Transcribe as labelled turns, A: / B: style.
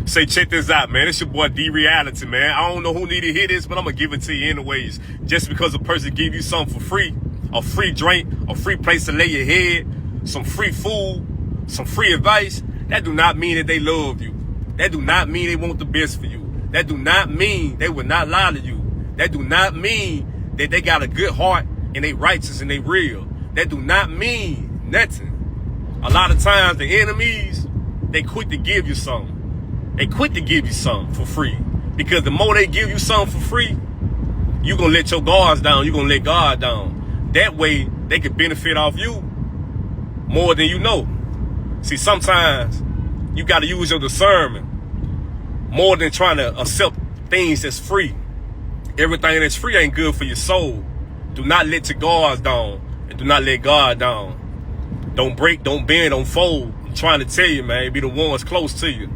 A: Say, check this out, man. It's your boy D Reality, man. I don't know who need to hear this, but I'm gonna give it to you anyways. Just because a person give you something for free, a free drink, a free place to lay your head, some free food, some free advice, that do not mean that they love you. That do not mean they want the best for you. That do not mean they will not lie to you. That do not mean that they got a good heart and they righteous and they real. That do not mean nothing. A lot of times the enemies, they quick to give you something. They quit to give you something for free. Because the more they give you something for free, you're going to let your guards down. You're going to let God down. That way, they can benefit off you more than you know. See, sometimes you got to use your discernment more than trying to accept things that's free. Everything that's free ain't good for your soul. Do not let your guards down. And do not let God down. Don't break, don't bend, don't fold. I'm trying to tell you, man, be the ones close to you.